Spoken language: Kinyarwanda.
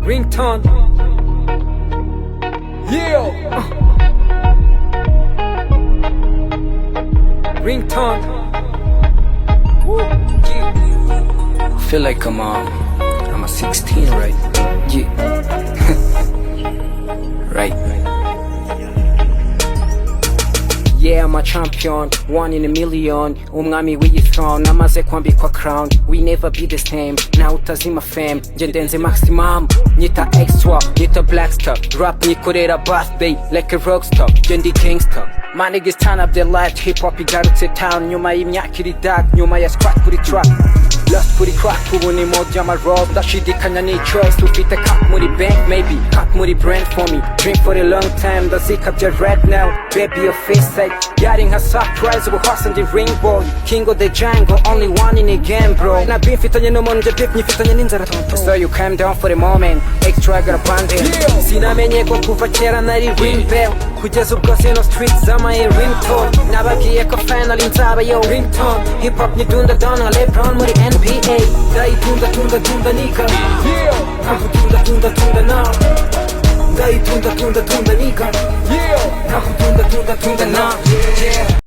ringtone. Yeah. Ringtone. Woo. Yeah. I feel like I'm a 16, right? Yeah. Right. Yeah, I'm a champion, one in a million. Umwami w'iyi throne, namaze kwambikwa crown. We never be the same, nawe utazima fame. Nje ndenze maximum, nyita extra, nyita black star. Rap nikorera birthday, like a rockstar. Nje ndi gangster. My niggas turn up their light, hip hop igarutse town. Nyuma y'imyaka iri dark, nyuma ya squat kuri track. Lost kuri crack, ubu ni mode y'amarob. Ndashidikanya ni choice, ufite cut muri bank maybe, cut muri brand for me. Drink for a long time, ndazikabya right now. Baby your face like yari nka surprise, ubu hose ndi ring boy. King of the jungle, only one in a game bro. Na beef mfitanye n'umuntu nje beef nyifitanye n'inzara. So you calm down for a moment, extra got a bundle. Sinamenye ko kuva kera nari rebel, kugeza ubwo zino streets zamaye ringtone. Nababwiye ko finally nzaba yo ringtone. Hip hop nyidunda dona LeBron muri NBA. Ndayitunda tunda tunda nika, ntabwo tunda tunda tunda now. Ndayitunda tunda tunda nika, ntabwo tunda tunda tunda now.